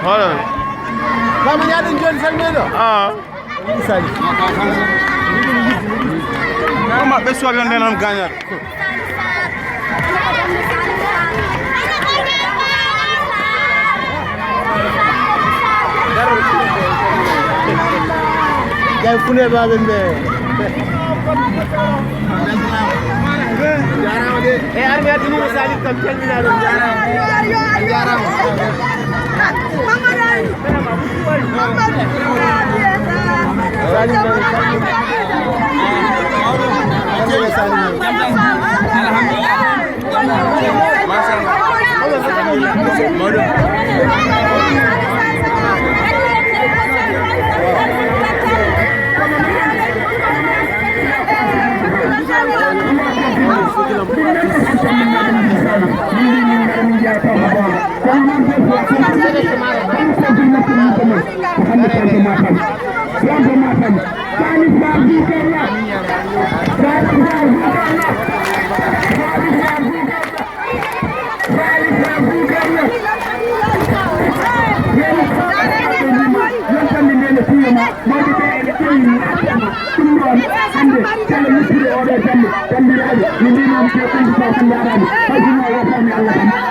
xoolal. ah. ma ɓe suwaɓe on ndenon gañat jay fune baɓe ɓe jarama de e armi addinima salif kam calmina ɗum jarama Thank you.